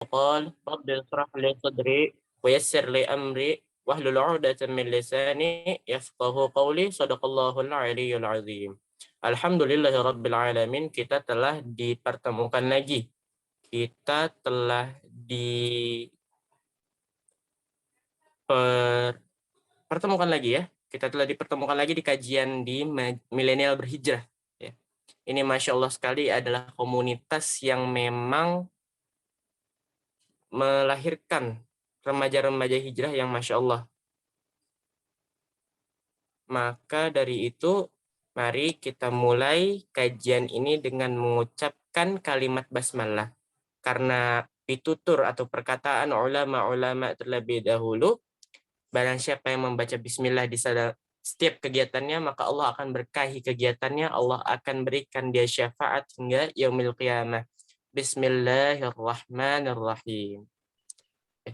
قال رب اشرح لي صدري ويسر لي أمري واحلل عقدة من لساني يفقه قولي صدق الله العلي العظيم. Alhamdulillahi Rabbil Alamin, kita telah dipertemukan lagi. Kita telah dipertemukan lagi ya. Kita telah dipertemukan lagi di kajian di Milenial Berhijrah. Ya. Ini Masya Allah sekali adalah komunitas yang memang melahirkan remaja-remaja hijrah yang Masya Allah. Maka dari itu, mari kita mulai kajian ini dengan mengucapkan kalimat basmalah. Karena pitutur atau perkataan ulama-ulama terlebih dahulu, barang siapa yang membaca bismillah di setiap kegiatannya, maka Allah akan berkahi kegiatannya, Allah akan berikan dia syafaat hingga yaumil qiyamah. Bismillahirrahmanirrahim.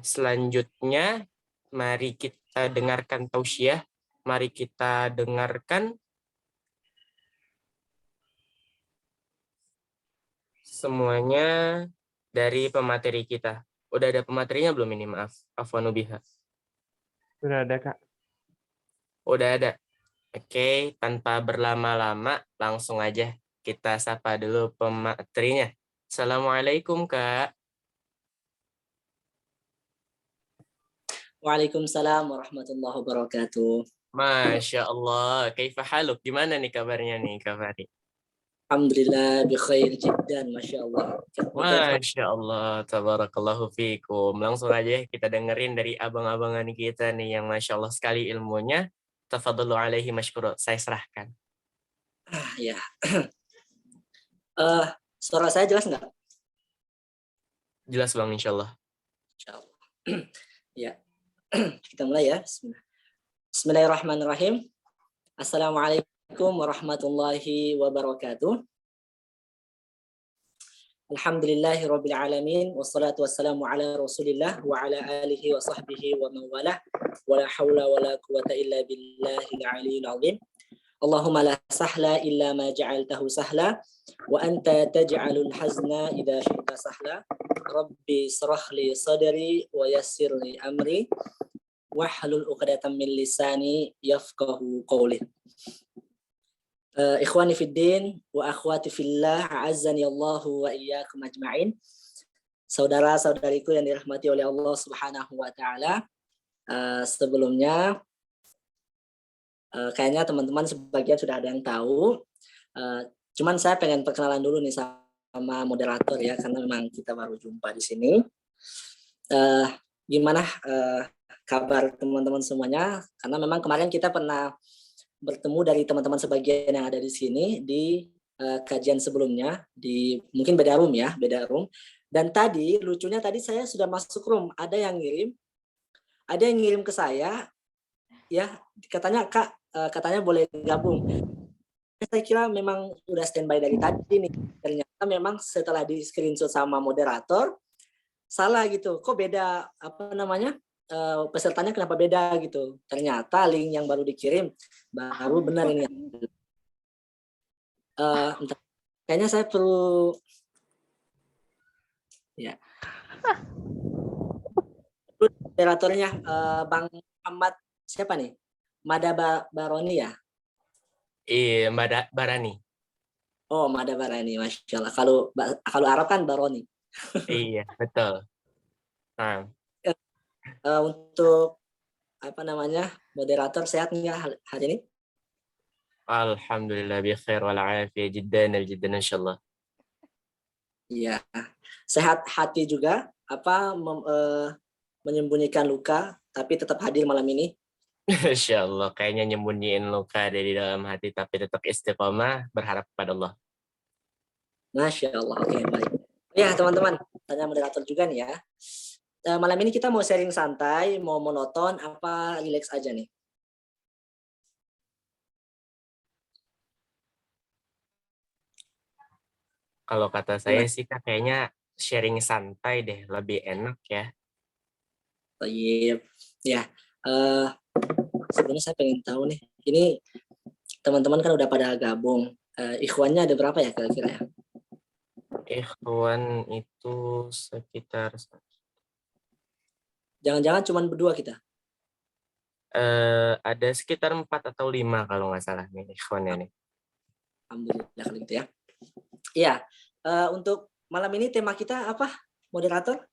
Selanjutnya, mari kita dengarkan tausiah. Mari kita dengarkan semuanya dari pemateri kita. Udah ada pematerinya belum ini? Maaf. Afwan biha. Sudah ada, Kak. Udah ada. Oke, tanpa berlama-lama, langsung aja kita sapa dulu pematerinya. Assalamualaikum, Kak. Waalaikumsalam warahmatullahi wabarakatuh. Masya Allah. Kaifa haluk? Gimana nih kabarnya nih, Kak Fari? Alhamdulillah bi khair jiddan, Masya Allah. Masya Allah, tabarakallahu fikum. Langsung aja kita dengerin dari abang-abangan kita nih yang Masya Allah sekali ilmunya. Tafadhalu alaihi mashkuro. Saya serahkan. Ya. Suara saya jelas nggak? Jelas Bang, insya Allah. Insya Allah. Ya. Kita mulai ya. Bismillahirrahmanirrahim. Assalamualaikum warahmatullahi wabarakatuh. Alhamdulillahi rabbil alamin, wassalatu wassalamu ala rasulillah wa ala alihi wa sahbihi wa mawalah, wa la hawla wa la quwata illa billahi al-aliyyil azim. Allahumma la sahla illa ma ja'altahu sahla, wa anta taj'alul hazna idha syi'ta sahla. Rabbi srah li sadri wa yassir li amri, wahlul 'uqdatam min lisani yafqahu qawli. Ikhwani fiddin wa akhwati fillah, a'azzani Allahu wa iyyakum ajma'in. Saudara-saudariku yang dirahmati oleh Allah Subhanahu wa taala. Sebelumnya kayaknya teman-teman sebagian sudah ada yang tahu. Cuman saya pengen perkenalan dulu nih sama moderator ya, karena memang kita baru jumpa di sini. Gimana kabar teman-teman semuanya? Karena memang kemarin kita pernah bertemu dari teman-teman sebagian yang ada di sini di kajian sebelumnya, di mungkin beda room ya, beda room. Dan tadi lucunya tadi saya sudah masuk room, ada yang ngirim ke saya ya, katanya Kak, katanya boleh gabung. Saya kira memang udah standby dari tadi nih. Ternyata memang setelah di screenshot sama moderator salah gitu. Kok beda pesertanya kenapa beda gitu. Ternyata link yang baru dikirim baru benar ini. Kayaknya saya perlu ya. Moderatornya Bang Muhammad siapa nih? Mada Baroni ya? Iya, Mbak Barani. Oh, Mada Barani, Masya Allah. Kalau Arab kan Baroni. Iya, betul. Nah. Untuk moderator sehat nggak hari ini? Alhamdulillah bi khair wal afiyah jiddan insyaallah. Iya. Sehat hati juga, menyembunyikan luka tapi tetap hadir malam ini. Insyaallah, kayaknya nyembunyiin luka dari dalam hati tapi tetap istiqomah berharap kepada Allah. Masya Allah. Oke, baik. Ya teman-teman, tanya moderator juga nih ya. Malam ini kita mau sharing santai, mau monoton, apa relax aja nih? Kalau kata saya sih kayaknya sharing santai deh, lebih enak ya. Iya, ya. Sebenarnya saya pengen tahu nih, ini teman-teman kan udah pada gabung. Ikhwannya ada berapa ya kira-kira ya? ikhwan itu sekitar Jangan-jangan cuma berdua kita. ada sekitar 4 atau 5 kalau nggak salah nih ikhwannya nih. Alhamdulillah kalau gitu ya. Iya, untuk malam ini tema kita apa, moderator?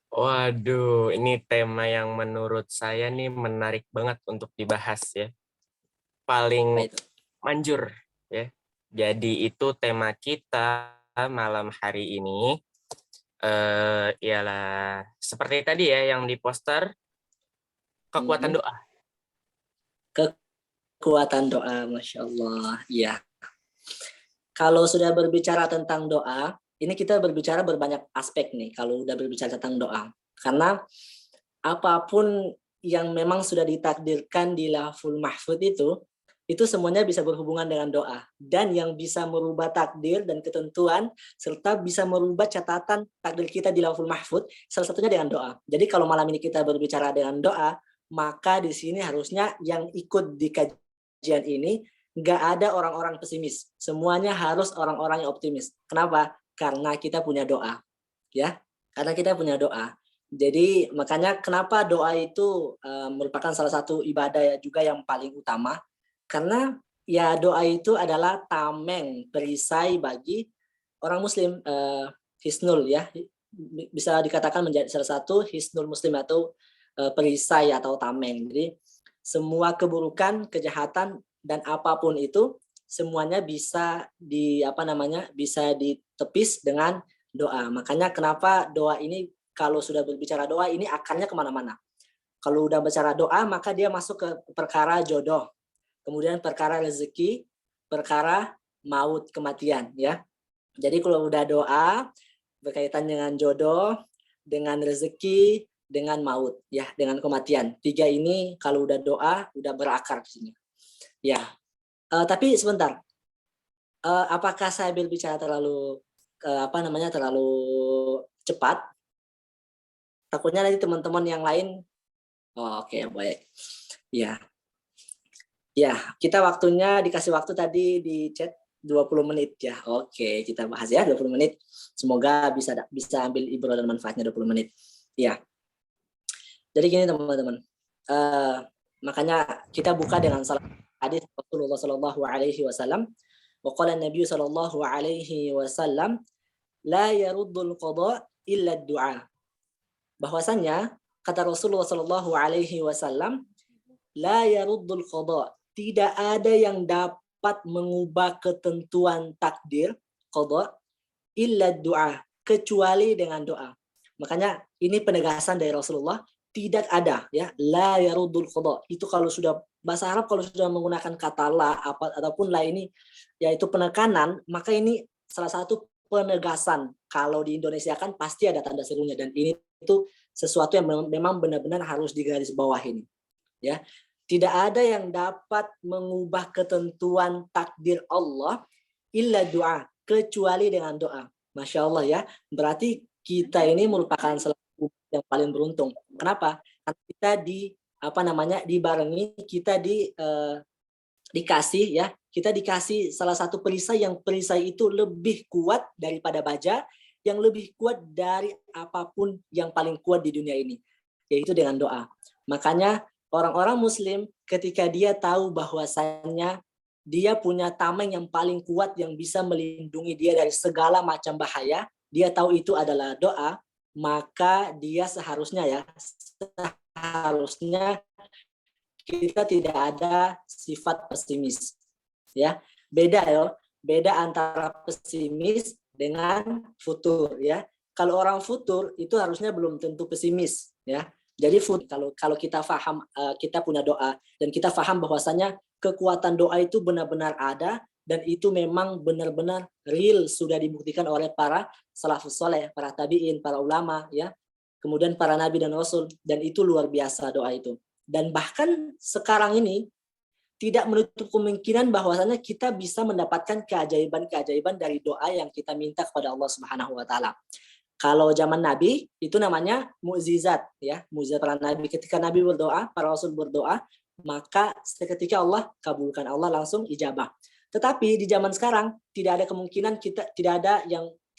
Waduh, ini tema yang menurut saya nih menarik banget untuk dibahas ya. Apa Paling itu? manjur ya. Jadi itu tema kita malam hari ini ialah seperti tadi ya yang di poster, kekuatan doa. Kekuatan doa, Masya Allah. Iya. Kalau sudah berbicara tentang doa, ini kita berbicara berbanyak aspek nih kalau udah berbicara tentang doa. Karena apapun yang memang sudah ditakdirkan di Lauhul Mahfuz itu semuanya bisa berhubungan dengan doa. Dan yang bisa merubah takdir dan ketentuan, serta bisa merubah catatan takdir kita di Lauhul Mahfuz, salah satunya dengan doa. Jadi kalau malam ini kita berbicara dengan doa, maka di sini harusnya yang ikut di kajian ini nggak ada orang-orang pesimis. Semuanya harus orang-orang yang optimis. Kenapa? Karena kita punya doa. Ya, karena kita punya doa. Jadi makanya kenapa doa itu merupakan salah satu ibadah juga yang paling utama. Karena ya doa itu adalah tameng, perisai bagi orang muslim, hisnul ya. Bisa dikatakan menjadi salah satu hisnul muslim atau perisai atau tameng. Jadi semua keburukan, kejahatan dan apapun itu semuanya bisa bisa ditepis dengan doa. Makanya kenapa doa ini kalau sudah berbicara doa ini akarnya kemana-mana. Kalau udah bicara doa maka dia masuk ke perkara jodoh, kemudian perkara rezeki, perkara maut, kematian ya. Jadi kalau udah doa berkaitan dengan jodoh, dengan rezeki, dengan maut ya, dengan kematian. 3 ini kalau udah doa udah berakar di sini. Ya. Tapi sebentar. Apakah saya berbicara terlalu terlalu cepat? Takutnya nanti teman-teman yang lain. Oh, oke, baik. Ya. Ya, kita dikasih waktu tadi di chat 20 menit ya. Oke, kita bahas ya 20 menit. Semoga bisa ambil ibrah dan manfaatnya 20 menit. Ya. Jadi gini teman-teman. Makanya kita buka dengan salah hadis Rasulullah Shallallahu alaihi wasallam. Wa qala Nabi Shallallahu alaihi wasallam, la yaruddul qada illa du'a. Bahwasanya kata Rasulullah Shallallahu alaihi wasallam, la yaruddul qada, tidak ada yang dapat mengubah ketentuan takdir qada illa du'a, kecuali dengan doa. Makanya ini penegasan dari Rasulullah, tidak ada ya, la yaruddul qada. Itu kalau sudah bahasa Arab kalau sudah menggunakan kata la ataupun la ini yaitu penekanan, maka ini salah satu penegasan. Kalau di Indonesia kan pasti ada tanda serunya dan ini itu sesuatu yang memang benar-benar harus digarisbawahi ini. Ya. Tidak ada yang dapat mengubah ketentuan takdir Allah illa doa, kecuali dengan doa. Masya Allah ya. Berarti kita ini merupakan salah satu yang paling beruntung. Kenapa? Karena kita dibarengi, kita dikasih ya, kita dikasih salah satu perisai yang perisai itu lebih kuat daripada baja, yang lebih kuat dari apapun yang paling kuat di dunia ini, yaitu dengan doa. Makanya orang-orang muslim ketika dia tahu bahwasannya dia punya tameng yang paling kuat yang bisa melindungi dia dari segala macam bahaya, dia tahu itu adalah doa, maka dia seharusnya kita tidak ada sifat pesimis. Ya, beda antara pesimis dengan futur ya. Kalau orang futur itu harusnya belum tentu pesimis ya. Jadi kalau kita paham, kita punya doa dan kita paham bahwasanya kekuatan doa itu benar-benar ada dan itu memang benar-benar real, sudah dibuktikan oleh para salafus saleh, para tabi'in, para ulama ya. Kemudian para nabi dan rasul, dan itu luar biasa doa itu. Dan bahkan sekarang ini tidak menutup kemungkinan bahwasanya kita bisa mendapatkan keajaiban-keajaiban dari doa yang kita minta kepada Allah Subhanahu wa taala. Kalau zaman Nabi itu namanya mukjizat ya, mukjizat para nabi. Ketika Nabi berdoa, para rasul berdoa, maka seketika Allah kabulkan, Allah langsung ijabah. Tetapi di zaman sekarang tidak ada kemungkinan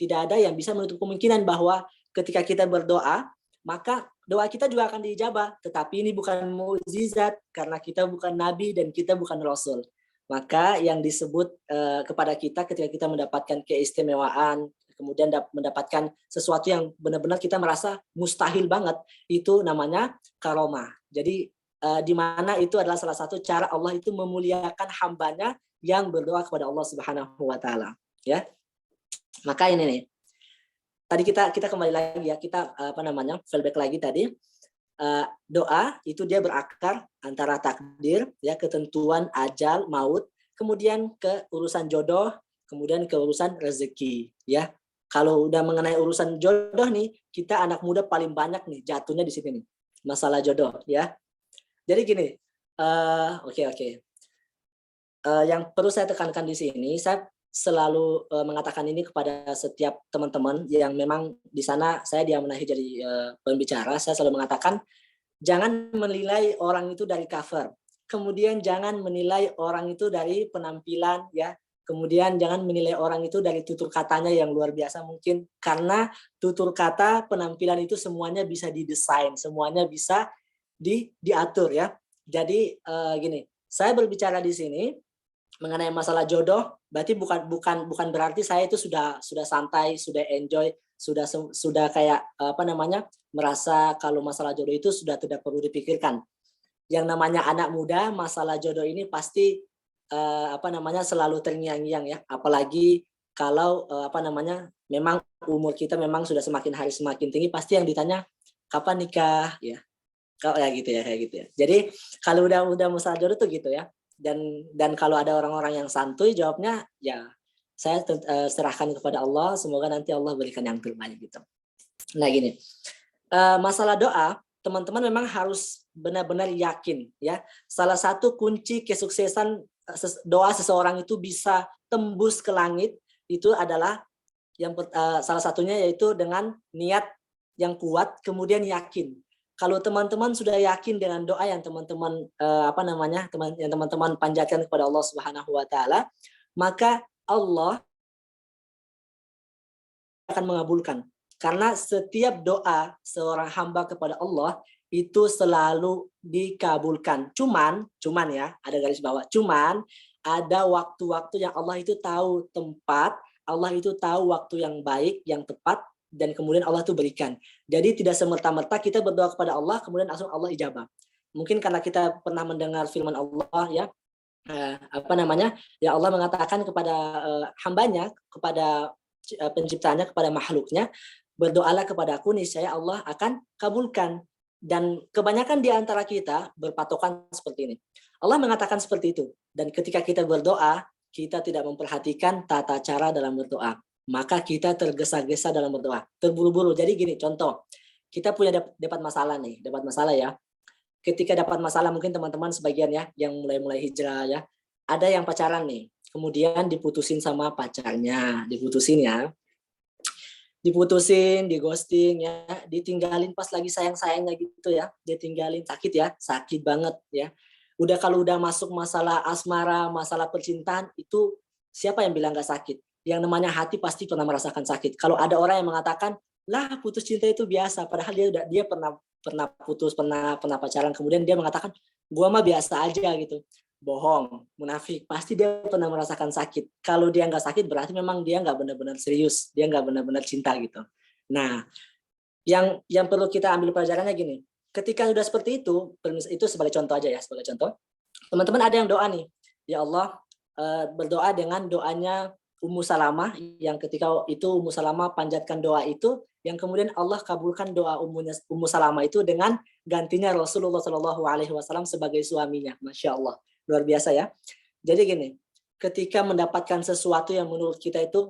tidak ada yang bisa menutup kemungkinan bahwa ketika kita berdoa, maka doa kita juga akan diijabah. Tetapi ini bukan mukjizat karena kita bukan nabi dan kita bukan rasul. Maka yang disebut kepada kita ketika kita mendapatkan keistimewaan, kemudian mendapatkan sesuatu yang benar-benar kita merasa mustahil banget, itu namanya karomah. Jadi di mana itu adalah salah satu cara Allah itu memuliakan hambanya yang berdoa kepada Allah Subhanahu wa taala, ya. Maka ini nih. Tadi kita kembali lagi ya, kita flashback lagi tadi. Doa itu dia berakar antara takdir, ya, ketentuan ajal, maut, kemudian ke urusan jodoh, kemudian ke urusan rezeki, ya. Kalau udah mengenai urusan jodoh nih, kita anak muda paling banyak nih jatuhnya di sini nih, masalah jodoh, ya. Jadi gini, yang perlu saya tekankan di sini, saya selalu mengatakan ini kepada setiap teman-teman yang memang di sana saya diamanahi jadi pembicara. Saya selalu mengatakan, jangan menilai orang itu dari cover, kemudian jangan menilai orang itu dari penampilan, ya, kemudian jangan menilai orang itu dari tutur katanya yang luar biasa mungkin, karena tutur kata, penampilan itu semuanya bisa didesain, semuanya bisa diatur, ya. Jadi gini, saya berbicara di sini mengenai masalah jodoh, berarti bukan berarti saya itu sudah santai, sudah enjoy, sudah kayak merasa kalau masalah jodoh itu sudah tidak perlu dipikirkan. Yang namanya anak muda, masalah jodoh ini pasti selalu terngiang-ngiang, ya. Apalagi kalau memang umur kita memang sudah semakin hari semakin tinggi, pasti yang ditanya kapan nikah, ya. Kayak gitu ya. Jadi kalau udah masalah jodoh tuh gitu, ya. Dan kalau ada orang-orang yang santuy jawabnya, ya saya serahkan kepada Allah, semoga nanti Allah berikan yang terbaik gitu. Nah gini, masalah doa, teman-teman memang harus benar-benar yakin, ya. Salah satu kunci kesuksesan doa seseorang itu bisa tembus ke langit itu adalah salah satunya yaitu dengan niat yang kuat, kemudian yakin. Kalau teman-teman sudah yakin dengan doa yang teman-teman panjatkan kepada Allah Subhanahu wa taala, maka Allah akan mengabulkan. Karena setiap doa seorang hamba kepada Allah itu selalu dikabulkan. Cuman ya, ada garis bawah. Cuman ada waktu-waktu yang Allah itu tahu tempat, Allah itu tahu waktu yang baik, yang tepat, dan kemudian Allah itu berikan. Jadi tidak semerta-merta kita berdoa kepada Allah kemudian langsung Allah ijabah. Mungkin karena kita pernah mendengar firman Allah, ya, ya Allah mengatakan kepada hambanya, kepada penciptanya, kepada makhluknya, berdoalah kepada aku niscaya Allah akan kabulkan. Dan kebanyakan di antara kita berpatokan seperti ini. Allah mengatakan seperti itu. Dan ketika kita berdoa, kita tidak memperhatikan tata cara dalam berdoa. Maka kita tergesa-gesa dalam berdoa, terburu-buru. Jadi gini, contoh, kita punya dapat masalah ya. Ketika dapat masalah, mungkin teman-teman sebagian ya, yang mulai hijrah ya, ada yang pacaran nih, kemudian diputusin sama pacarnya, diputusin, di ghosting ya, ditinggalin pas lagi sayang-sayangnya gitu ya, ditinggalin, sakit ya, sakit banget ya. Kalau udah masuk masalah asmara, masalah percintaan, itu siapa yang bilang gak sakit? Yang namanya hati pasti pernah merasakan sakit. Kalau ada orang yang mengatakan, lah putus cinta itu biasa, padahal dia pernah putus, pernah pacaran, kemudian dia mengatakan, gua mah biasa aja gitu. Bohong, munafik, pasti dia pernah merasakan sakit. Kalau dia nggak sakit berarti memang dia nggak benar-benar serius, dia nggak benar-benar cinta gitu. Nah, yang perlu kita ambil pelajarannya gini, ketika sudah seperti itu sebagai contoh aja ya, sebagai contoh, teman-teman ada yang doa nih, ya Allah, berdoa dengan doanya Ummu Salamah, yang ketika itu Ummu Salamah panjatkan doa itu, yang kemudian Allah kabulkan doa Ummu Salamah itu dengan gantinya Rasulullah SAW sebagai suaminya. Masya Allah, luar biasa ya. Jadi gini, ketika mendapatkan sesuatu yang menurut kita itu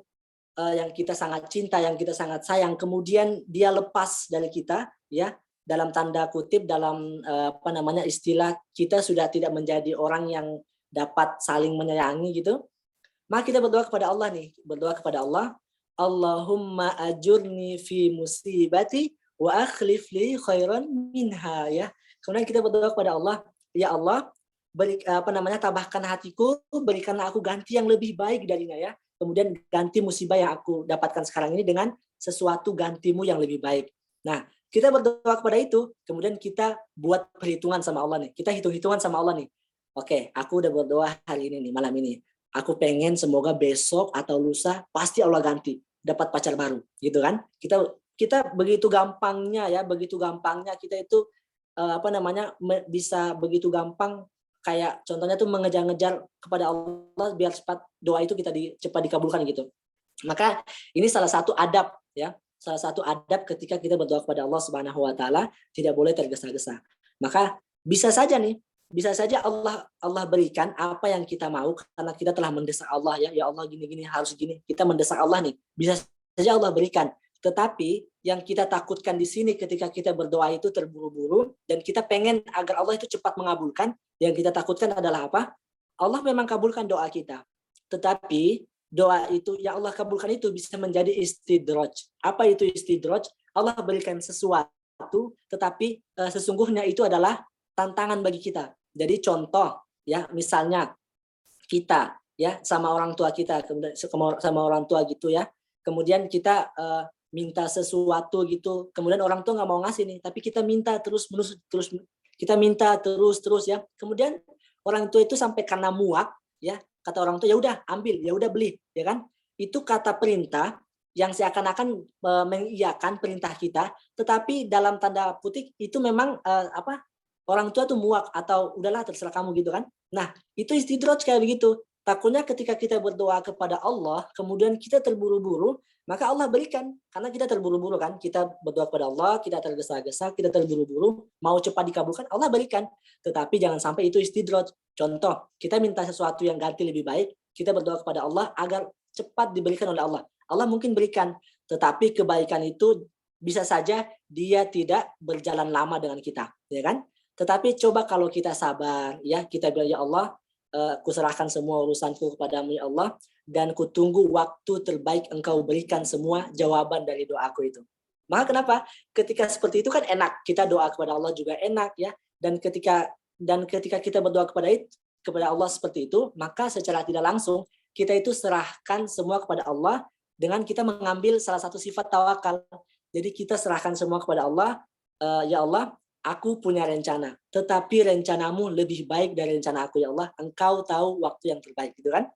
yang kita sangat cinta, yang kita sangat sayang, kemudian dia lepas dari kita, ya, dalam tanda kutip, dalam istilah kita sudah tidak menjadi orang yang dapat saling menyayangi gitu. Maka kita berdoa kepada Allah nih, Allahumma ajurni fi musibati wa akhlif li khairan minha, ya. Kemudian kita berdoa kepada Allah, ya Allah, tabahkan hatiku, berikanlah aku ganti yang lebih baik darinya, ya. kemudian ganti musibah yang aku dapatkan sekarang ini dengan sesuatu gantimu yang lebih baik. Nah, kita berdoa kepada itu, kemudian kita buat perhitungan sama Allah nih. Kita hitung-hitungan sama Allah nih. Oke, aku udah berdoa hari ini nih, malam ini. Aku pengen semoga besok atau lusa pasti Allah ganti, dapat pacar baru, gitu kan? Kita begitu gampangnya kita itu bisa begitu gampang, kayak contohnya tuh mengejar-ngejar kepada Allah biar cepat doa itu cepat dikabulkan gitu. Maka ini salah satu adab ya, salah satu adab ketika kita berdoa kepada Allah Subhanahu wa taala, tidak boleh tergesa-gesa. Maka bisa saja Allah berikan apa yang kita mau karena kita telah mendesak Allah ya Allah gini harus gini. Kita mendesak Allah nih. Bisa saja Allah berikan. Tetapi yang kita takutkan di sini ketika kita berdoa itu terburu-buru dan kita pengen agar Allah itu cepat mengabulkan, yang kita takutkan adalah apa? Allah memang kabulkan doa kita. Tetapi doa itu yang Allah kabulkan itu bisa menjadi istidraj. Apa itu istidraj? Allah berikan sesuatu tetapi sesungguhnya itu adalah tantangan bagi kita. Jadi contoh ya, misalnya kita ya sama orang tua kita, sama orang tua gitu ya. Kemudian kita minta sesuatu gitu, kemudian orang tua nggak mau ngasih nih, tapi kita minta terus ya. Kemudian orang tua itu sampai karena muak ya, kata orang tua ya udah ambil, ya udah beli, ya kan? Itu kata perintah yang seakan-akan mengiyakan perintah kita, tetapi dalam tanda kutip itu memang orang tua tuh muak atau udahlah terserah kamu gitu kan. Nah, itu istidraj kayak begitu. Takutnya ketika kita berdoa kepada Allah, kemudian kita terburu-buru, maka Allah berikan. Karena kita terburu-buru kan, kita berdoa kepada Allah, kita tergesa-gesa, kita terburu-buru, mau cepat dikabulkan, Allah berikan. Tetapi jangan sampai itu istidraj. Contoh, kita minta sesuatu yang ganti lebih baik, kita berdoa kepada Allah agar cepat diberikan oleh Allah. Allah mungkin berikan, tetapi kebaikan itu bisa saja dia tidak berjalan lama dengan kita, ya kan? Tetapi coba kalau kita sabar, ya kita bilang ya Allah, kuserahkan semua urusanku kepadamu ya Allah, dan kutunggu waktu terbaik Engkau berikan semua jawaban dari doaku itu. Maka kenapa? Ketika seperti itu kan enak, kita doa kepada Allah juga enak ya, dan ketika kita berdoa kepada Allah seperti itu, maka secara tidak langsung kita itu serahkan semua kepada Allah dengan kita mengambil salah satu sifat tawakal. Jadi kita serahkan semua kepada Allah, ya Allah, aku punya rencana, tetapi rencanamu lebih baik dari rencana aku ya Allah. Engkau tahu waktu yang terbaik, gitu kan?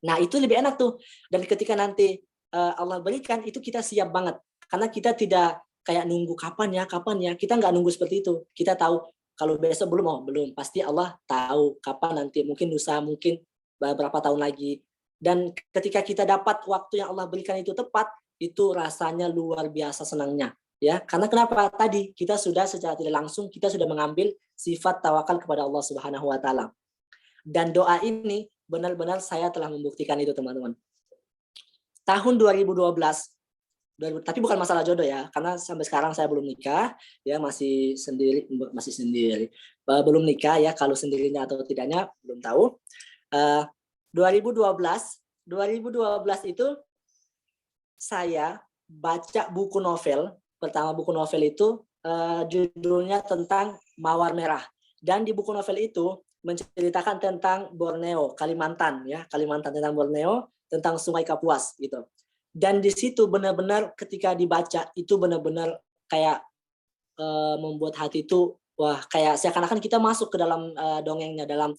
Nah itu lebih enak tuh. Dan ketika nanti Allah berikan, itu kita siap banget. Karena kita tidak kayak nunggu kapan ya. Kita nggak nunggu seperti itu. Kita tahu kalau besok belum. Pasti Allah tahu kapan nanti. Mungkin lusa, mungkin beberapa tahun lagi. Dan ketika kita dapat waktu yang Allah berikan itu tepat, itu rasanya luar biasa senangnya. Ya, karena kenapa? Tadi kita sudah secara tidak langsung kita sudah mengambil sifat tawakal kepada Allah Subhanahu wa taala. Dan doa ini benar-benar saya telah membuktikan itu, teman-teman. Tahun 2012, tapi bukan masalah jodoh ya, karena sampai sekarang saya belum nikah, ya masih sendiri. Belum nikah ya, kalau sendirinya atau tidaknya belum tahu. 2012 itu saya baca buku novel. Pertama buku novel itu judulnya tentang Mawar Merah, dan di buku novel itu menceritakan tentang Borneo, Kalimantan, tentang Borneo, tentang Sungai Kapuas gitu. Dan di situ benar-benar ketika dibaca itu benar-benar kayak membuat hati itu wah, kayak seakan-akan kita masuk ke dalam dongengnya, dalam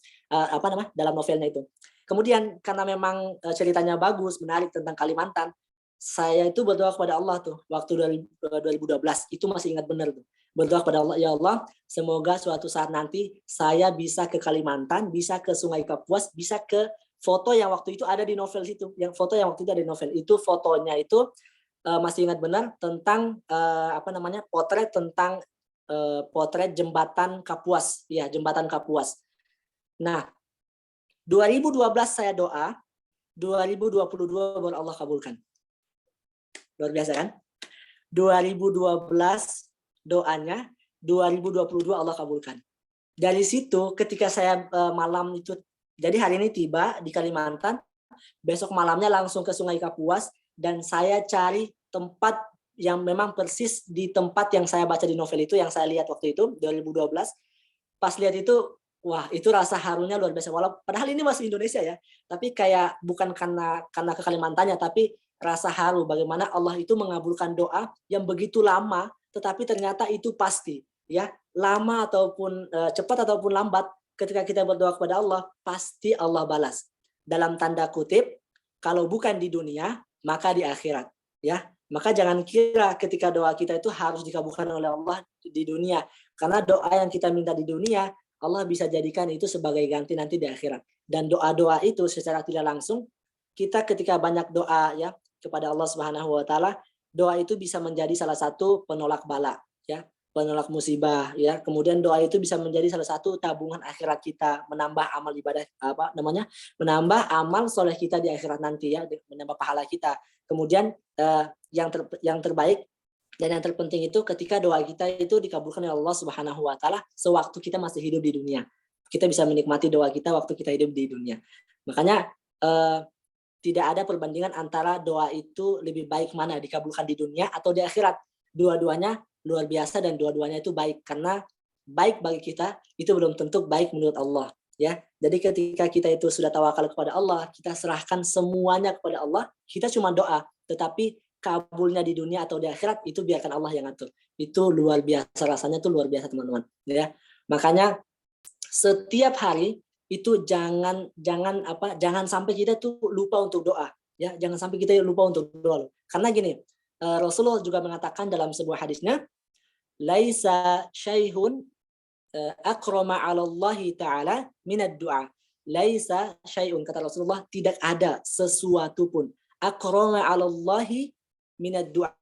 dalam novelnya itu. Kemudian karena memang ceritanya bagus, menarik tentang Kalimantan, saya itu berdoa kepada Allah tuh waktu 2012 itu masih ingat benar tuh. Berdoa kepada Allah, ya Allah, semoga suatu saat nanti saya bisa ke Kalimantan, bisa ke Sungai Kapuas, bisa ke foto yang waktu itu ada di novel itu. Yang foto yang waktu itu ada di novel itu, fotonya itu masih ingat benar tentang potret jembatan Kapuas. Ya, jembatan Kapuas. Nah, 2012 saya doa, 2022 baru Allah kabulkan. Luar biasa kan? 2012 doanya, 2022 Allah kabulkan. Dari situ ketika saya malam itu, jadi hari ini tiba di Kalimantan, besok malamnya langsung ke Sungai Kapuas, dan saya cari tempat yang memang persis di tempat yang saya baca di novel itu, yang saya lihat waktu itu 2012. Pas lihat itu wah itu rasa harunya luar biasa. Padahal ini masih Indonesia ya, tapi kayak bukan karena ke Kalimantannya, tapi rasa haru bagaimana Allah itu mengabulkan doa yang begitu lama, tetapi ternyata itu pasti ya, lama ataupun cepat ataupun lambat, ketika kita berdoa kepada Allah pasti Allah balas. Dalam tanda kutip, kalau bukan di dunia maka di akhirat ya. Maka jangan kira ketika doa kita itu harus dikabulkan oleh Allah di dunia, karena doa yang kita minta di dunia Allah bisa jadikan itu sebagai ganti nanti di akhirat. Dan doa-doa itu secara tidak langsung, kita ketika banyak doa ya kepada Allah Subhanahu wa taala, doa itu bisa menjadi salah satu penolak bala ya, penolak musibah ya. Kemudian doa itu bisa menjadi salah satu tabungan akhirat kita, menambah amal ibadah menambah amal soleh kita di akhirat nanti ya, menambah pahala kita. Kemudian yang terbaik dan yang terpenting itu ketika doa kita itu dikabulkan oleh Allah Subhanahu wa taala sewaktu kita masih hidup di dunia. Kita bisa menikmati doa kita waktu kita hidup di dunia. Makanya tidak ada perbandingan antara doa itu lebih baik mana, dikabulkan di dunia atau di akhirat. Dua-duanya luar biasa dan dua-duanya itu baik, karena baik bagi kita itu belum tentu baik menurut Allah ya. Jadi ketika kita itu sudah tawakal kepada Allah, kita serahkan semuanya kepada Allah, kita cuma doa, tetapi kabulnya di dunia atau di akhirat itu biarkan Allah yang atur. Itu luar biasa, rasanya tuh luar biasa teman-teman ya. Makanya setiap hari itu jangan sampai kita tuh lupa untuk doa ya, jangan sampai kita lupa untuk doa. Karena gini, Rasulullah juga mengatakan dalam sebuah hadisnya, laisa syai'un akrama 'ala Allah taala minad du'a. Laisa syai'un, kata Rasulullah, tidak ada sesuatu pun akrama 'ala Allah minad du'a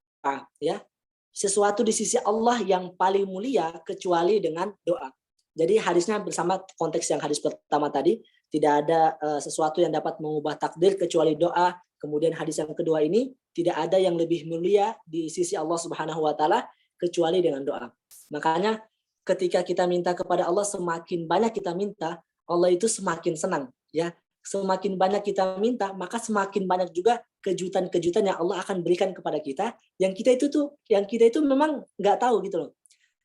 ya. Sesuatu di sisi Allah yang paling mulia kecuali dengan doa. Jadi hadisnya bersama konteks yang hadis pertama tadi, tidak ada sesuatu yang dapat mengubah takdir kecuali doa. Kemudian hadis yang kedua ini, tidak ada yang lebih mulia di sisi Allah Subhanahu wa taala kecuali dengan doa. Makanya ketika kita minta kepada Allah, semakin banyak kita minta, Allah itu semakin senang ya. Semakin banyak kita minta, maka semakin banyak juga kejutan-kejutan yang Allah akan berikan kepada kita, yang kita itu memang nggak tahu gitu loh.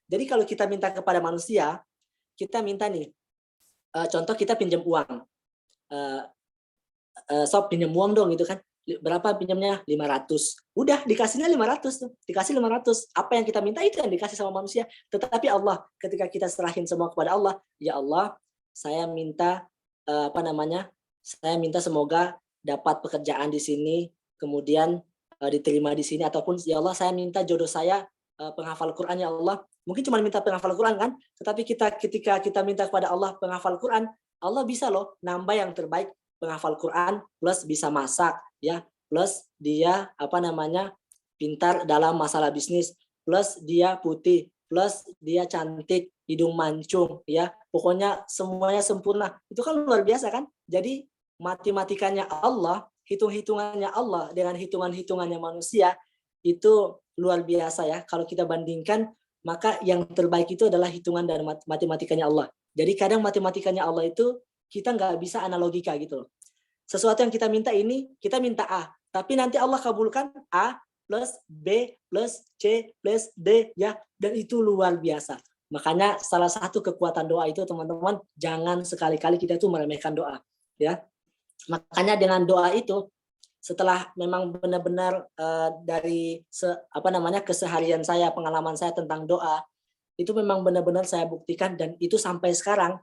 Jadi kalau kita minta kepada manusia, kita minta nih, contoh kita pinjam uang, sob pinjam uang dong gitu kan, berapa pinjamnya? 500. Udah dikasihnya 500 tuh, dikasih 500. Apa yang kita minta itu yang dikasih sama manusia. Tetapi Allah, ketika kita serahin semua kepada Allah, ya Allah, saya minta saya minta semoga dapat pekerjaan di sini, kemudian diterima di sini, ataupun ya Allah saya minta jodoh saya penghafal Quran ya Allah. Mungkin cuma minta penghafal Quran kan, tetapi ketika kita minta kepada Allah penghafal Quran, Allah bisa loh nambah yang terbaik, penghafal Quran plus bisa masak ya, plus dia pintar dalam masalah bisnis, plus dia putih, plus dia cantik, hidung mancung ya, pokoknya semuanya sempurna. Itu kan luar biasa kan? Jadi matematikanya Allah, hitung-hitungannya Allah dengan hitungan-hitungannya manusia itu luar biasa ya. Kalau kita bandingkan, maka yang terbaik itu adalah hitungan dan matematikanya Allah. Jadi kadang matematikanya Allah itu kita nggak bisa analogika gitu loh. Sesuatu yang kita minta ini, kita minta A, tapi nanti Allah kabulkan A plus B plus C plus D ya, dan itu luar biasa. Makanya salah satu kekuatan doa itu teman-teman, jangan sekali-kali kita itu meremehkan doa ya. Makanya dengan doa itu, setelah memang benar-benar dari keseharian saya, pengalaman saya tentang doa, itu memang benar-benar saya buktikan, dan itu sampai sekarang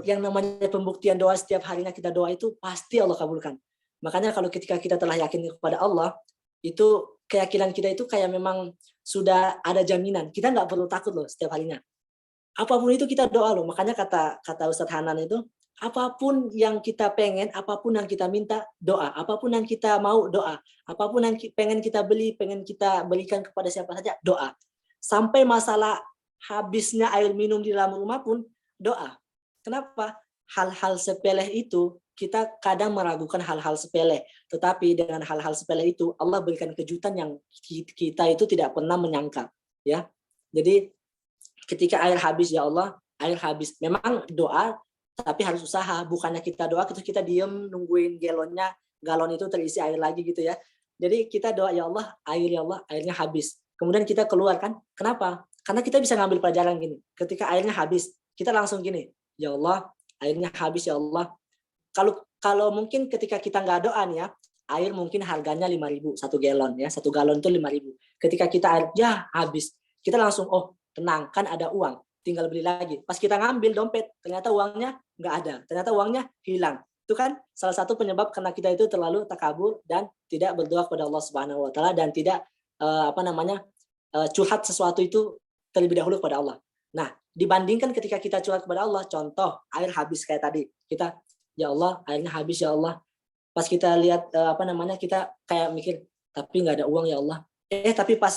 yang namanya pembuktian doa, setiap harinya kita doa itu pasti Allah kabulkan. Makanya kalau ketika kita telah yakin kepada Allah, itu keyakinan kita itu kayak memang sudah ada jaminan. Kita nggak perlu takut loh setiap harinya. Apapun itu kita doa loh. Makanya kata Ustadz Hanan itu, apapun yang kita pengen, apapun yang kita minta, doa. Apapun yang kita mau, doa. Apapun yang pengen kita beli, pengen kita berikan kepada siapa saja, doa. Sampai masalah habisnya air minum di dalam rumah pun, doa. Kenapa? Hal-hal sepele itu, kita kadang meragukan hal-hal sepele. Tetapi dengan hal-hal sepele itu, Allah berikan kejutan yang kita itu tidak pernah menyangka. Ya, jadi ketika air habis, ya Allah, air habis. Memang doa, tapi harus usaha. Bukannya kita doa, kita diem nungguin galon itu terisi air lagi gitu ya. Jadi kita doa, ya Allah, airnya habis. Kemudian kita keluarkan. Kenapa? Karena kita bisa ngambil pelajaran gini. Ketika airnya habis, kita langsung gini, ya Allah, airnya habis ya Allah. Kalau mungkin ketika kita nggak doa nih ya, air mungkin harganya 5.000 satu galon ya, satu galon itu 5.000. Ketika kita air ya habis, kita langsung oh tenang kan ada uang, tinggal beli lagi. Pas kita ngambil dompet, ternyata uangnya nggak ada, ternyata uangnya hilang. Itu kan salah satu penyebab karena kita itu terlalu takabur dan tidak berdoa kepada Allah Subhanahu Wa Taala dan tidak curhat sesuatu itu terlebih dahulu kepada Allah. Nah, dibandingkan ketika kita curhat kepada Allah, contoh air habis kayak tadi, kita ya Allah airnya habis ya Allah. Pas kita lihat kita kayak mikir tapi nggak ada uang ya Allah. Tapi pas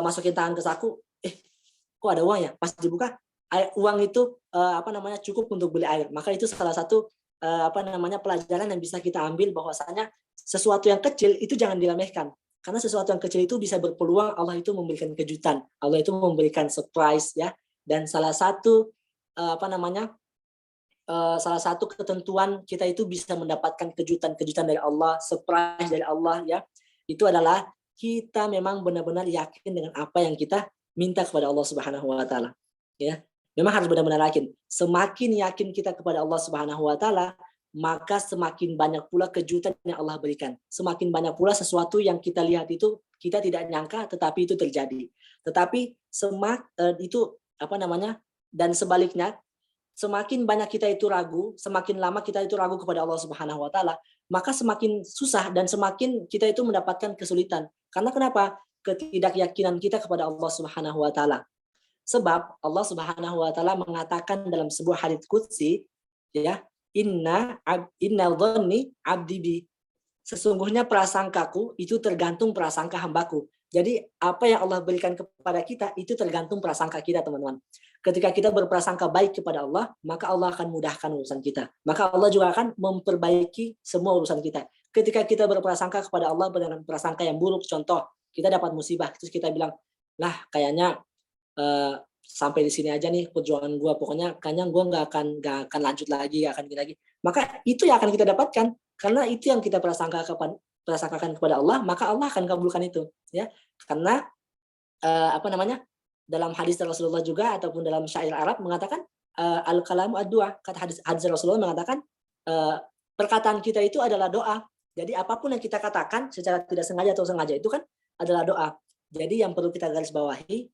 masukin tangan ke saku, kok ada uang ya? Pas dibuka uang itu cukup untuk beli air. Maka itu salah satu pelajaran yang bisa kita ambil bahwasanya sesuatu yang kecil itu jangan diremehkan. Karena sesuatu yang kecil itu bisa berpeluang Allah itu memberikan kejutan, Allah itu memberikan surprise ya. Dan salah satu salah satu ketentuan kita itu bisa mendapatkan kejutan dari Allah, surprise dari Allah ya. Itu adalah kita memang benar-benar yakin dengan apa yang kita minta kepada Allah Subhanahu Wa Taala. Ya, memang harus benar-benar yakin. Semakin yakin kita kepada Allah Subhanahu Wa Taala, maka semakin banyak pula kejutan yang Allah berikan. Semakin banyak pula sesuatu yang kita lihat itu kita tidak nyangka, tetapi itu terjadi. Tetapi dan sebaliknya, semakin banyak kita itu ragu, semakin lama kita itu ragu kepada Allah Subhanahu Wa Taala, maka semakin susah dan semakin kita itu mendapatkan kesulitan. Karena kenapa? Ketidakyakinan kita kepada Allah Subhanahu Wa Taala. Sebab Allah Subhanahu Wa Taala mengatakan dalam sebuah hadits qudsi, ya, Inna dhanni abdi bi. Sesungguhnya prasangkaku itu tergantung prasangka hambaku. Jadi apa yang Allah berikan kepada kita itu tergantung prasangka kita, teman-teman. Ketika kita berprasangka baik kepada Allah, maka Allah akan mudahkan urusan kita. Maka Allah juga akan memperbaiki semua urusan kita. Ketika kita berprasangka kepada Allah dengan prasangka yang buruk, contoh kita dapat musibah, terus kita bilang, lah kayaknya sampai di sini aja nih perjuangan gue, pokoknya kayaknya gue nggak akan lanjut lagi, nggak akan gini lagi. Maka itu yang akan kita dapatkan, karena itu yang kita prasangkakan kepada Allah, maka Allah akan kabulkan itu, ya. Karena dalam hadis Rasulullah juga ataupun dalam syair Arab mengatakan al-kalamu ad-du'a, kata hadis Rasulullah mengatakan perkataan kita itu adalah doa. Jadi apapun yang kita katakan secara tidak sengaja atau sengaja itu kan adalah doa. Jadi yang perlu kita garis bawahi,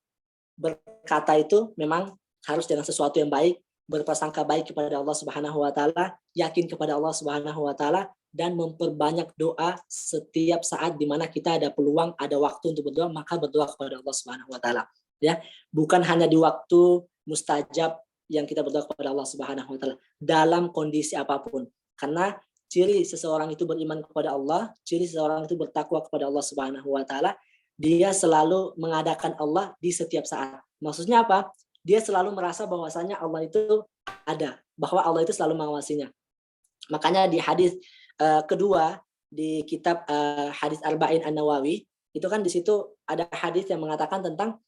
berkata itu memang harus dengan sesuatu yang baik, berprasangka baik kepada Allah Subhanahu Wa Taala, yakin kepada Allah Subhanahu Wa Taala, dan memperbanyak doa setiap saat di mana kita ada peluang, ada waktu untuk berdoa, maka berdoa kepada Allah Subhanahu Wa Taala. Ya, bukan hanya di waktu mustajab yang kita berdoa kepada Allah Subhanahu Wa Taala, dalam kondisi apapun. Karena ciri seseorang itu beriman kepada Allah, ciri seseorang itu bertakwa kepada Allah Subhanahu Wa Taala, dia selalu mengadakan Allah di setiap saat. Maksudnya apa? Dia selalu merasa bahwasanya Allah itu ada, bahwa Allah itu selalu mengawasinya. Makanya di hadis kedua di kitab hadis Arba'in An-Nawawi, itu kan di situ ada hadis yang mengatakan tentang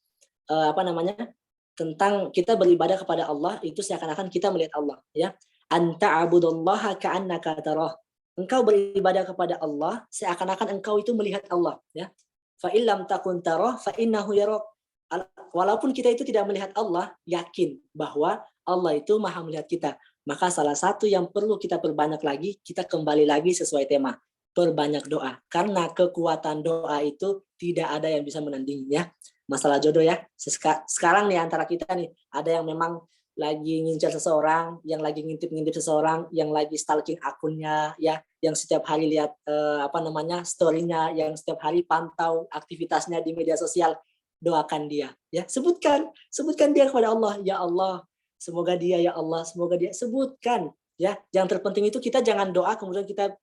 tentang kita beribadah kepada Allah itu seakan-akan kita melihat Allah, ya. Anta abudallaha ka'annaka tarah. Engkau beribadah kepada Allah seakan-akan engkau itu melihat Allah, ya. Fa illam takun tarah fa innahu yarak. Walaupun kita itu tidak melihat Allah, yakin bahwa Allah itu Maha melihat kita. Maka salah satu yang perlu kita perbanyak lagi, kita kembali lagi sesuai tema, perbanyak doa. Karena kekuatan doa itu tidak ada yang bisa menandinginya. Masalah jodoh ya. Sekarang nih antara kita nih, ada yang memang lagi ngincar seseorang, yang lagi ngintip-ngintip seseorang, yang lagi stalking akunnya, ya, yang setiap hari lihat story-nya, yang setiap hari pantau aktivitasnya di media sosial. Doakan dia, ya, sebutkan dia kepada Allah, ya Allah, semoga dia, ya Allah, semoga dia, sebutkan, ya. Yang terpenting itu kita jangan doa kemudian kita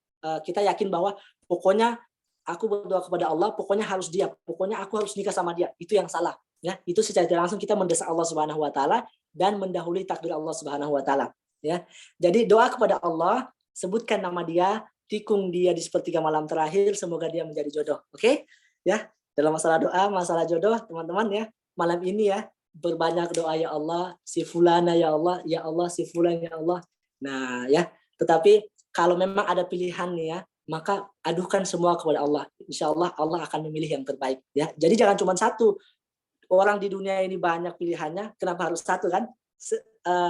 yakin bahwa pokoknya aku berdoa kepada Allah, pokoknya harus dia, pokoknya aku harus nikah sama dia. Itu yang salah, ya. Itu secara tidak langsung kita mendesak Allah Subhanahu Wa Taala dan mendahului takdir Allah Subhanahu Wa Taala, ya. Jadi doa kepada Allah, sebutkan nama dia, tikung dia di sepertiga malam terakhir, semoga dia menjadi jodoh. Oke? Ya. Dalam masalah doa, masalah jodoh, teman-teman ya, malam ini ya, berbanyak doa, ya Allah, si fulana, ya Allah, si fulan, ya Allah. Nah, ya, tetapi kalau memang ada pilihan nih ya, maka aduhkan semua kepada Allah. Insya Allah Allah akan memilih yang terbaik, ya. Jadi jangan cuma satu. Orang di dunia ini banyak pilihannya, kenapa harus satu kan?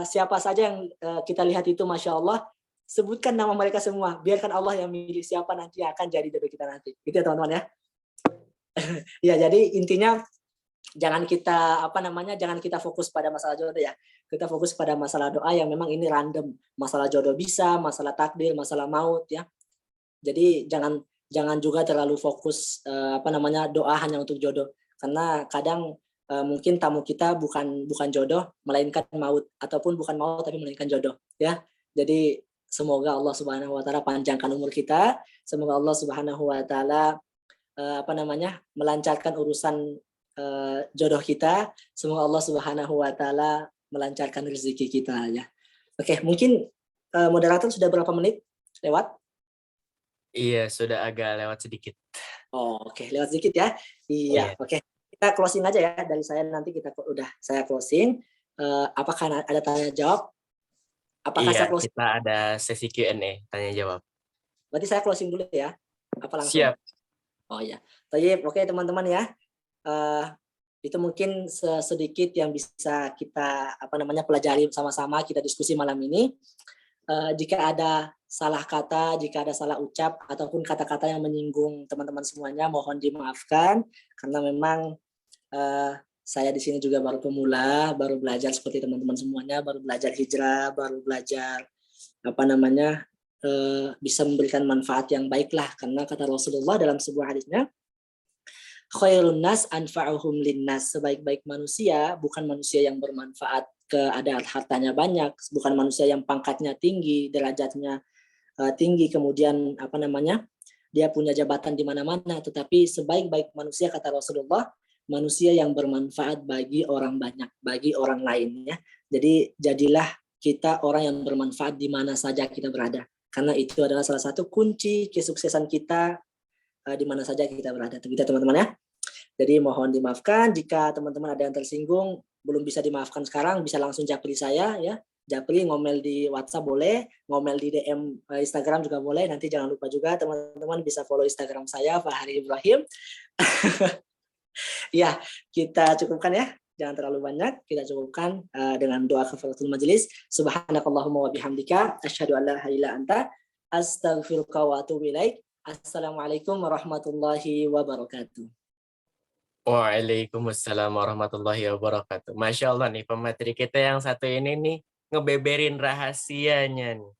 siapa saja yang kita lihat itu Masya Allah, sebutkan nama mereka semua. Biarkan Allah yang milih siapa nanti yang akan jadi jodoh kita nanti. Gitu ya teman-teman ya. Ya, jadi intinya jangan kita fokus pada masalah jodoh ya. Kita fokus pada masalah doa yang memang ini random. Masalah jodoh bisa, masalah takdir, masalah maut ya. Jadi jangan juga terlalu fokus doa hanya untuk jodoh. Karena kadang mungkin tamu kita bukan jodoh melainkan maut, ataupun bukan maut tapi melainkan jodoh ya. Jadi semoga Allah Subhanahu wa taala panjangkan umur kita. Semoga Allah Subhanahu wa taala melancarkan urusan jodoh kita. Semoga Allah Subhanahu wa taala melancarkan rezeki kita ya. Oke, mungkin moderator sudah berapa menit lewat? Iya, sudah agak lewat sedikit. Oh, oke, lewat sedikit ya. Iya, oke. Kita closing aja ya dari saya, nanti saya closing. Apakah ada tanya jawab? Apakah saya closing? Kita ada sesi Q&A, tanya jawab. Berarti saya closing dulu ya. Apa langsung? Siap. Oh ya. Oke teman-teman ya. Itu mungkin sedikit yang bisa kita pelajari sama-sama, kita diskusi malam ini. Jika ada salah kata, jika ada salah ucap ataupun kata-kata yang menyinggung teman-teman semuanya, mohon dimaafkan karena memang saya di sini juga baru pemula, baru belajar seperti teman-teman semuanya, baru belajar hijrah, baru belajar bisa memberikan manfaat yang baiklah, karena kata Rasulullah dalam sebuah hadisnya, khairun nas anfa'uhum linnas, sebaik-baik manusia bukan manusia yang bermanfaat ada hartanya banyak, bukan manusia yang pangkatnya tinggi, derajatnya tinggi, kemudian dia punya jabatan di mana-mana, tetapi sebaik-baik manusia kata Rasulullah, manusia yang bermanfaat bagi orang banyak, bagi orang lain ya. Jadi jadilah kita orang yang bermanfaat di mana saja kita berada, karena itu adalah salah satu kunci kesuksesan kita di mana saja kita berada. Begitu teman-teman ya. Jadi mohon dimaafkan jika teman-teman ada yang tersinggung, belum bisa dimaafkan sekarang, bisa langsung japri saya ya. Japri, ngomel di WhatsApp boleh, ngomel di DM Instagram juga boleh. Nanti jangan lupa juga teman-teman bisa follow Instagram saya, Fahri Ibrahim. Ya, kita cukupkan ya. Jangan terlalu banyak, kita cukupkan dengan doa kafaratul majelis. Subhanakallahumma wa bihamdika, asyhadu an la ilaha illa anta, astaghfiruka wa atubu ilaik. Assalamualaikum warahmatullahi wabarakatuh. Waalaikumsalam warahmatullahi wabarakatuh. Masya Allah nih, pemateri kita yang satu ini nih ngebeberin rahasianya nih.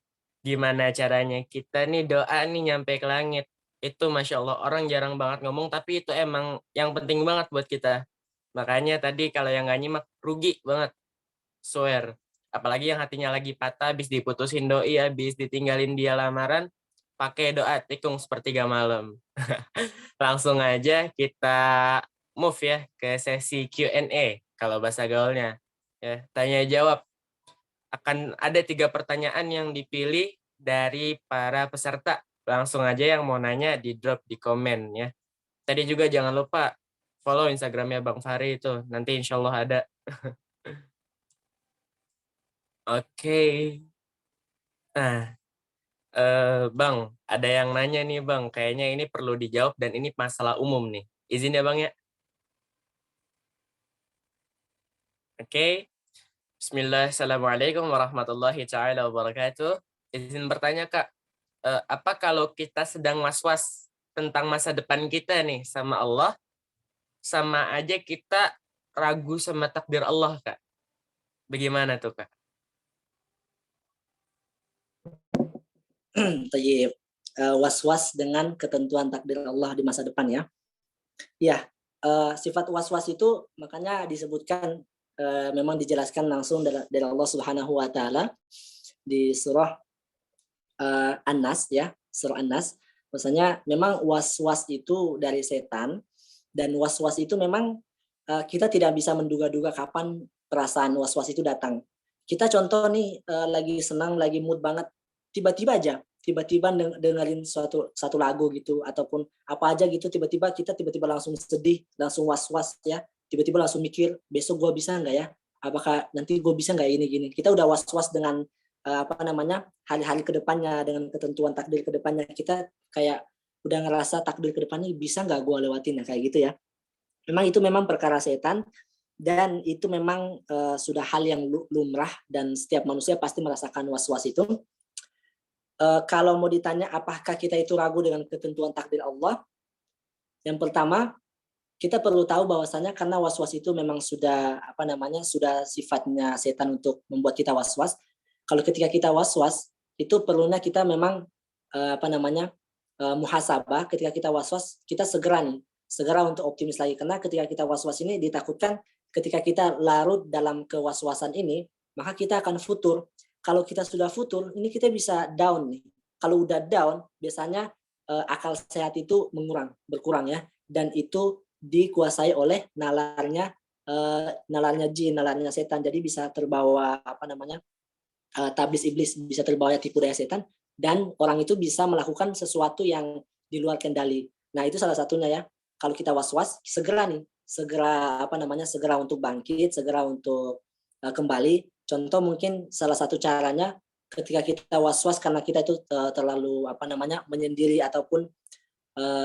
Gimana caranya kita nih doa nih nyampe ke langit. Itu Masya Allah, orang jarang banget ngomong, tapi itu emang yang penting banget buat kita. Makanya tadi kalau yang nggak nyimak, rugi banget. Swear. Apalagi yang hatinya lagi patah, habis diputusin doi, habis ditinggalin dia lamaran, pakai doa tikung sepertiga malam. Langsung aja kita move ya ke sesi Q&A kalau bahasa gaulnya. Ya, tanya jawab. Akan ada 3 pertanyaan yang dipilih dari para peserta. Langsung aja yang mau nanya di drop di komen ya. Tadi juga jangan lupa follow Instagramnya Bang Fahri itu. Nanti insya Allah ada. Oke. Nah, Bang, ada yang nanya nih Bang. Kayaknya ini perlu dijawab dan ini masalah umum nih. Izin ya Bang ya. Oke. Bismillah, Assalamualaikum warahmatullahi ta'ala wabarakatuh. Izin bertanya Kak, apa kalau kita sedang was-was tentang masa depan kita nih sama Allah, sama aja kita ragu sama takdir Allah Kak? Bagaimana tuh Kak? Was-was dengan ketentuan takdir Allah di masa depan ya. Ya, sifat was-was itu makanya disebutkan, memang dijelaskan langsung dari Allah Subhanahu wa taala di surah An-Nas ya, surah An-Nas. Maksudnya memang was-was itu dari setan, dan was-was itu memang kita tidak bisa menduga-duga kapan perasaan was-was itu datang. Kita contoh nih, lagi senang, lagi mood banget, tiba-tiba dengerin satu lagu gitu ataupun apa aja gitu, tiba-tiba langsung sedih, langsung was-was ya, tiba-tiba langsung mikir besok gue bisa nggak ya, apakah nanti gue bisa nggak ini gini. Kita udah was-was dengan hari-hari kedepannya, dengan ketentuan takdir kedepannya. Kita kayak udah ngerasa takdir kedepannya bisa nggak gue lewatin ya, kayak gitu ya. Memang itu memang perkara setan, dan itu memang sudah hal yang lumrah dan setiap manusia pasti merasakan was-was itu. Kalau mau ditanya apakah kita itu ragu dengan ketentuan takdir Allah, yang pertama kita perlu tahu bahwasanya karena was-was itu memang sudah sudah sifatnya setan untuk membuat kita was-was. Kalau ketika kita was-was itu perlunya kita memang muhasabah. Ketika kita was-was kita segera untuk optimis lagi, karena ketika kita was-was ini ditakutkan ketika kita larut dalam kewaswasan ini maka kita akan futur. Kalau kita sudah futur ini kita bisa down nih. Kalau udah down biasanya akal sehat itu berkurang ya, dan itu dikuasai oleh nalarnya jin, nalarnya setan. Jadi bisa terbawa tablis iblis, bisa terbawa tipu daya setan, dan orang itu bisa melakukan sesuatu yang di luar kendali. Nah, itu salah satunya ya. Kalau kita was-was, segera untuk bangkit, segera untuk kembali. Contoh mungkin salah satu caranya ketika kita was-was karena kita itu terlalu menyendiri ataupun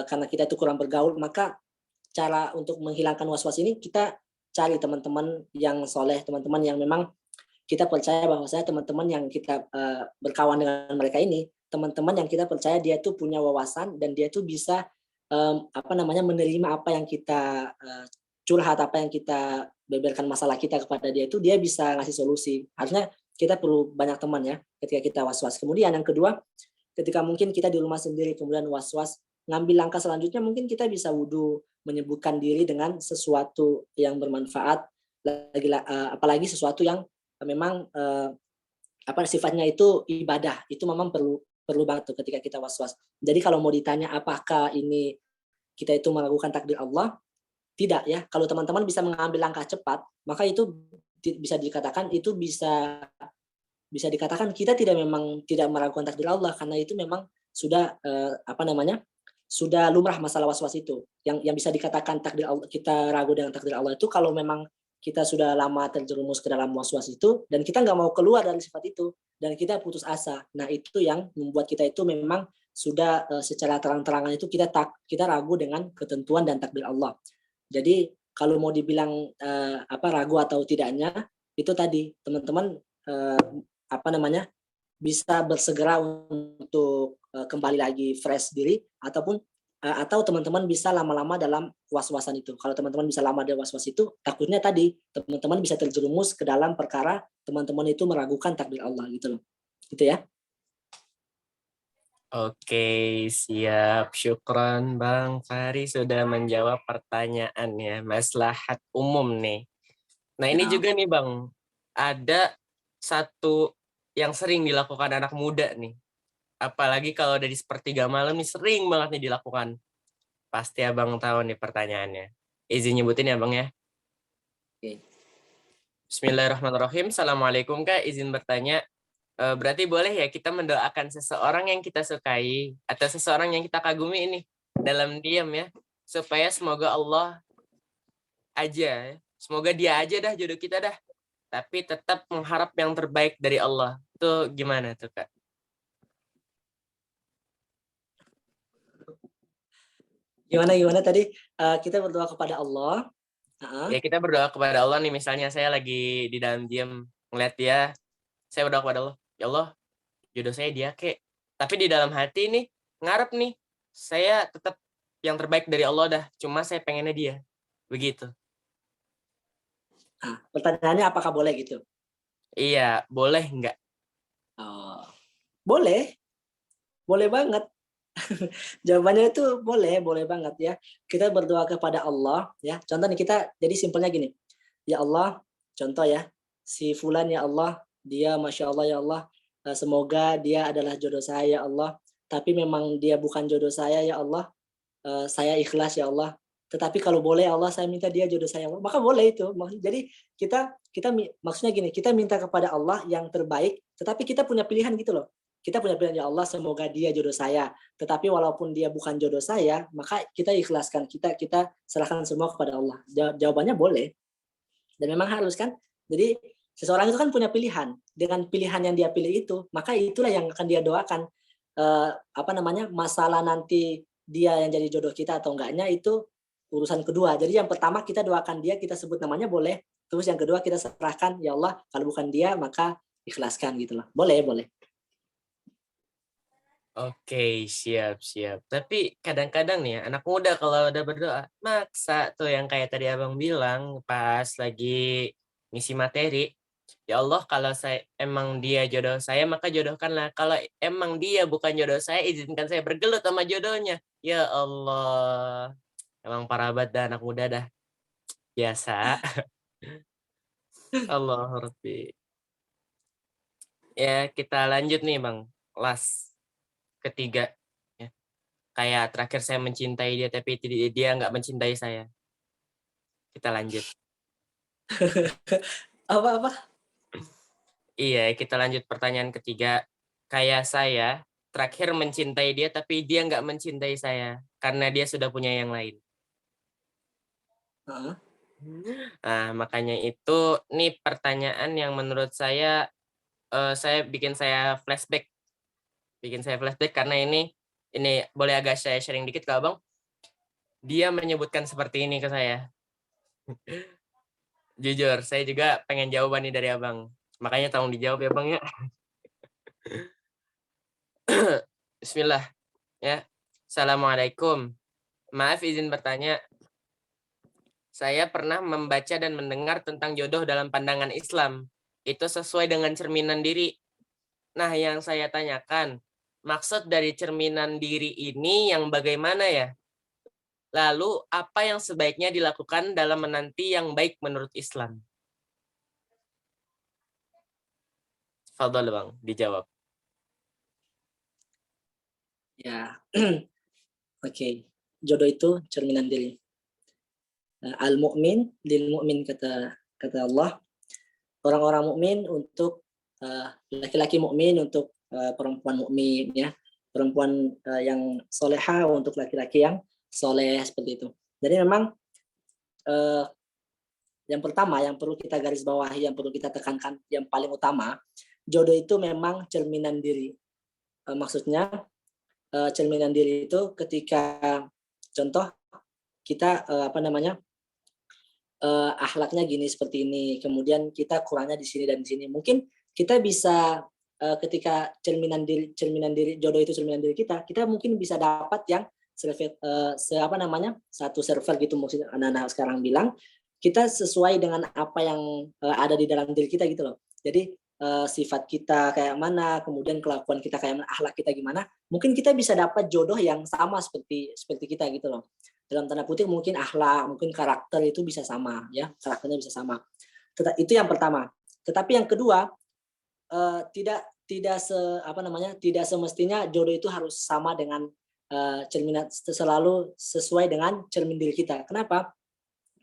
karena kita itu kurang bergaul, maka cara untuk menghilangkan was-was ini kita cari teman-teman yang soleh, teman-teman yang memang kita percaya bahwasanya teman-teman yang kita berkawan dengan mereka ini, teman-teman yang kita percaya dia tuh punya wawasan dan dia tuh bisa menerima apa yang kita curhat, apa yang kita beberkan masalah kita kepada dia, itu dia bisa ngasih solusi. Harusnya kita perlu banyak teman ya ketika kita was-was. Kemudian yang kedua, ketika mungkin kita di rumah sendiri kemudian was-was, ngambil langkah selanjutnya mungkin kita bisa wudhu, menyebutkan diri dengan sesuatu yang bermanfaat, apalagi sesuatu yang memang sifatnya itu ibadah, itu memang perlu banget tuh ketika kita was-was. Jadi kalau mau ditanya apakah ini kita itu meragukan takdir Allah, tidak ya. Kalau teman-teman bisa mengambil langkah cepat, maka itu bisa dikatakan kita tidak meragukan takdir Allah, karena itu memang sudah sudah lumrah masalah was-was itu. Yang bisa dikatakan takdir Allah, kita ragu dengan takdir Allah itu kalau memang kita sudah lama terjerumus ke dalam was-was itu dan kita nggak mau keluar dari sifat itu dan kita putus asa. Nah, itu yang membuat kita itu memang sudah secara terang-terangan itu kita ragu dengan ketentuan dan takdir Allah. Jadi kalau mau dibilang ragu atau tidaknya, itu tadi teman-teman bisa bersegera untuk kembali lagi fresh diri, atau teman-teman bisa lama-lama dalam was-wasan itu. Kalau teman-teman bisa lama dalam was-was itu, takutnya tadi teman-teman bisa terjerumus ke dalam perkara teman-teman itu meragukan takdir Allah gitu loh. Gitu ya. Oke, siap. Syukron Bang Fahri sudah menjawab pertanyaannya. Maslahat umum nih. Nah, ini juga nih Bang, ada satu yang sering dilakukan anak muda nih. Apalagi kalau dari sepertiga malam nih sering banget nih dilakukan. Pasti Abang tahu nih pertanyaannya. Izin nyebutin ya Bang ya. Oke. Bismillahirrahmanirrahim. Assalamualaikum Kak, izin bertanya. Berarti boleh ya kita mendoakan seseorang yang kita sukai atau seseorang yang kita kagumi ini dalam diam ya. Supaya semoga Allah aja, semoga dia aja dah jodoh kita dah. Tapi tetap mengharap yang terbaik dari Allah. Itu gimana tuh Kak? Gimana tadi kita berdoa kepada Allah. Ya kita berdoa kepada Allah nih, misalnya saya lagi di dalam diam ngeliat dia, saya berdoa kepada Allah, ya Allah jodoh saya dia kek. Tapi di dalam hati nih ngarep nih saya tetap yang terbaik dari Allah dah, cuma saya pengennya dia. Begitu. Nah, pertanyaannya apakah boleh gitu? Iya, boleh nggak? Oh, boleh banget. Jawabannya itu boleh banget ya. Kita berdoa kepada Allah ya. Contoh nih, kita jadi simpelnya gini. Ya Allah, contoh ya, si fulan ya Allah, dia Masya Allah ya Allah, semoga dia adalah jodoh saya ya Allah. Tapi memang dia bukan jodoh saya ya Allah. Saya ikhlas ya Allah. Tetapi kalau boleh Allah, saya minta dia jodoh saya. Maka boleh itu. Jadi kita maksudnya gini, kita minta kepada Allah yang terbaik, tetapi kita punya pilihan gitu loh. Kita punya pilihan, ya Allah semoga dia jodoh saya. Tetapi walaupun dia bukan jodoh saya, maka kita ikhlaskan, kita serahkan semua kepada Allah. Jawabannya boleh. Dan memang harus kan. Jadi seseorang itu kan punya pilihan. Dengan pilihan yang dia pilih itu, maka itulah yang akan dia doakan. Masalah nanti dia yang jadi jodoh kita atau enggaknya itu urusan kedua. Jadi yang pertama kita doakan dia, kita sebut namanya boleh. Terus yang kedua kita serahkan, ya Allah kalau bukan dia maka ikhlaskan gitu loh. Boleh, boleh. Oke, siap, siap. Tapi kadang-kadang nih ya, anak muda kalau udah berdoa, maksa tuh yang kayak tadi Abang bilang pas lagi ngisi materi. Ya Allah, kalau saya emang dia jodoh saya, maka jodohkanlah. Kalau emang dia bukan jodoh saya, izinkan saya bergelut sama jodohnya. Ya Allah, emang parah banget dah anak muda dah. Biasa. Allah Rabbi. Ya, kita lanjut nih Bang. Last, ketiga. Ya. Kayak terakhir saya mencintai dia, tapi dia nggak mencintai saya. Kita lanjut. Apa-apa? Iya, kita lanjut pertanyaan ketiga. Kayak saya, terakhir mencintai dia, tapi dia nggak mencintai saya. Karena dia sudah punya yang lain. Heeh. Nah, makanya itu, nih pertanyaan yang menurut saya bikin saya flashback. Bikin saya flashback karena ini boleh agak saya sharing dikit ke Abang. Dia menyebutkan seperti ini ke saya. Jujur, saya juga pengen jawaban nih dari Abang. Makanya tolong dijawab ya Bang ya. Bismillah. Ya. Assalamualaikum. Maaf izin bertanya. Saya pernah membaca dan mendengar tentang jodoh dalam pandangan Islam. Itu sesuai dengan cerminan diri. Nah, yang saya tanyakan, maksud dari cerminan diri ini yang bagaimana ya? Lalu, apa yang sebaiknya dilakukan dalam menanti yang baik menurut Islam? Fadhol Bang, dijawab. Ya. Oke. Jodoh itu cerminan diri. Al-mu'min lil mu'min kata Allah. Orang-orang mukmin untuk laki-laki mukmin untuk perempuan mukmin ya. Perempuan yang soleha untuk laki-laki yang soleh seperti itu. Jadi memang yang pertama yang perlu kita garis bawahi, yang perlu kita tekankan, yang paling utama, jodoh itu memang cerminan diri. Maksudnya cerminan diri itu ketika contoh kita akhlaknya gini seperti ini, kemudian kita kurangnya di sini dan di sini. Mungkin kita bisa ketika cerminan diri jodoh itu cerminan diri kita mungkin bisa dapat yang satu server gitu maksudnya anak-anak sekarang bilang kita sesuai dengan apa yang ada di dalam diri kita gitu loh. Jadi sifat kita kayak mana, kemudian kelakuan kita kayak mana, akhlak kita gimana, mungkin kita bisa dapat jodoh yang sama seperti kita gitu loh. Dalam tanda kutip mungkin akhlak, mungkin karakter itu bisa sama ya, karakternya bisa sama. Itu yang pertama. Tetapi yang kedua, tidak semestinya jodoh itu harus sama dengan cerminan selalu sesuai dengan cermin diri kita. Kenapa?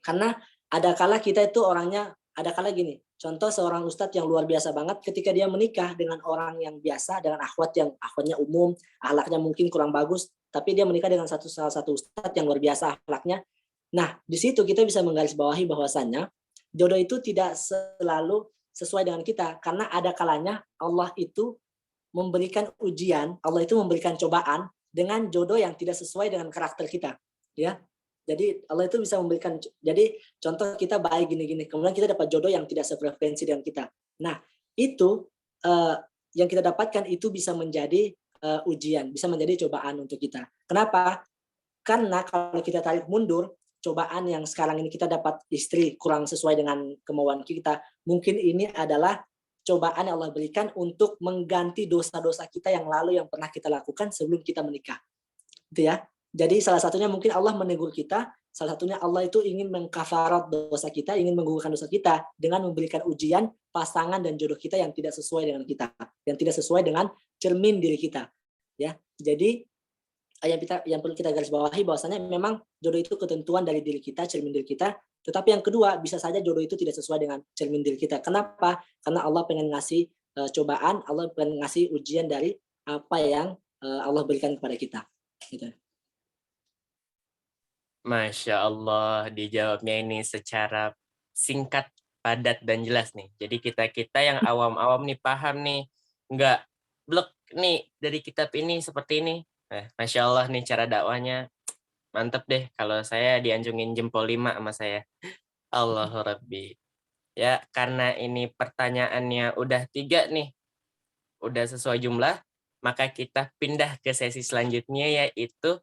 Karena ada kala kita itu orangnya ada kala gini. Contoh seorang ustadz yang luar biasa banget ketika dia menikah dengan orang yang biasa dengan akhwatnya umum, akhlaknya mungkin kurang bagus, tapi dia menikah dengan salah satu ustadz yang luar biasa akhlaknya. Nah, di situ kita bisa menggarisbawahi bahwasannya jodoh itu tidak selalu sesuai dengan kita karena ada kalanya Allah itu memberikan ujian, Allah itu memberikan cobaan dengan jodoh yang tidak sesuai dengan karakter kita, ya. Jadi Allah itu bisa memberikan, jadi contoh kita baik gini-gini, kemudian kita dapat jodoh yang tidak sefrekuensi dengan kita. Nah, itu yang kita dapatkan itu bisa menjadi ujian, bisa menjadi cobaan untuk kita. Kenapa? Karena kalau kita tarik mundur, cobaan yang sekarang ini kita dapat istri kurang sesuai dengan kemauan kita, mungkin ini adalah cobaan yang Allah berikan untuk mengganti dosa-dosa kita yang lalu yang pernah kita lakukan sebelum kita menikah. Gitu ya. Jadi salah satunya mungkin Allah menegur kita, salah satunya Allah itu ingin mengkafarat dosa kita, ingin menggugurkan dosa kita dengan memberikan ujian pasangan dan jodoh kita yang tidak sesuai dengan kita, yang tidak sesuai dengan cermin diri kita. Ya, jadi yang perlu kita garis bawahi bahwasanya memang jodoh itu ketentuan dari diri kita, cermin diri kita. Tetapi yang kedua, bisa saja jodoh itu tidak sesuai dengan cermin diri kita. Kenapa? Karena Allah pengen ngasih cobaan, Allah pengen ngasih ujian dari apa yang Allah berikan kepada kita. Gitu. Masya Allah, dijawabnya ini secara singkat, padat, dan jelas nih. Jadi kita yang awam-awam nih paham nih, nggak blok nih dari kitab ini seperti ini. Masya Allah nih cara dakwanya Mantep deh kalau saya dianjungin jempol 5 sama saya. Allahu Rabbi. Ya, karena ini pertanyaannya udah 3 nih, udah sesuai jumlah, maka kita pindah ke sesi selanjutnya yaitu